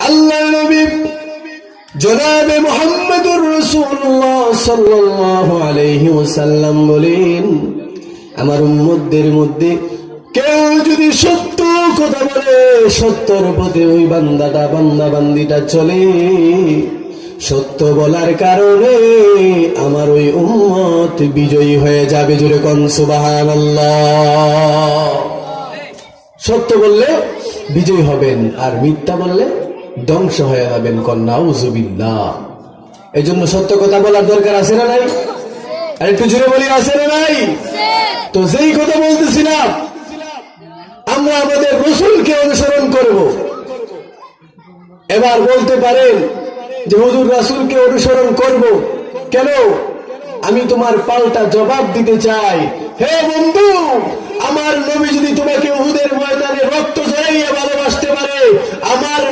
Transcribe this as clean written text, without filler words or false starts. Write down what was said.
আল্লাহর নবী জনাবে মুহাম্মদুর রাসূলুল্লাহ সাল্লাল্লাহু আলাইহি ওয়াসাল্লাম বলেন, আমার উম্মতদের মধ্যে কেউ যদি সত্য কথা বলে, সত্যর পথে ওই বান্দা বান্দিটা চলে, সত্য বলার কারণে আমার ওই উম্মত বিজয়ী হয়ে যাবে। জোরে কোন সুবহানাল্লাহ। সত্য বললে বিজয় হবেন, আর মিথ্যা বললে ধ্বংস হয়ে যাবেন। কোন নাউযুবিল্লাহ। এজন্য সত্য কথা বলার দরকার আছে না নাই? আর একটু জোরে বলি, আছে না নাই? তো যেই কথা বলতেছিলাম, আমরা আমাদের রাসূলকে অনুসরণ করব। এবার বলতে পারেন যে হুজুর রাসূলকে অনুসরণ করব কেন? আমি তোমার পাল্টা জবাব দিতে চাই। হে বন্ধু, আমার নবী যদি তোমাকে উহুদের ময়দানে রক্ত ঝরাইয়া ভালোবাসতে পারে, আমার